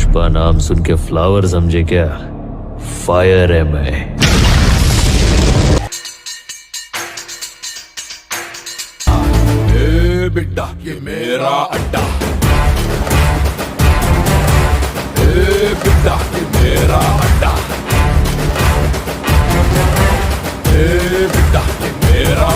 पुष्पा नाम सुन के फ्लावर समझे क्या? फायर है मैं। ए बिड्डा ये मेरा अड्डा, ए बिड्डा ये मेरा अड्डा, ए बिड्डा ये मेरा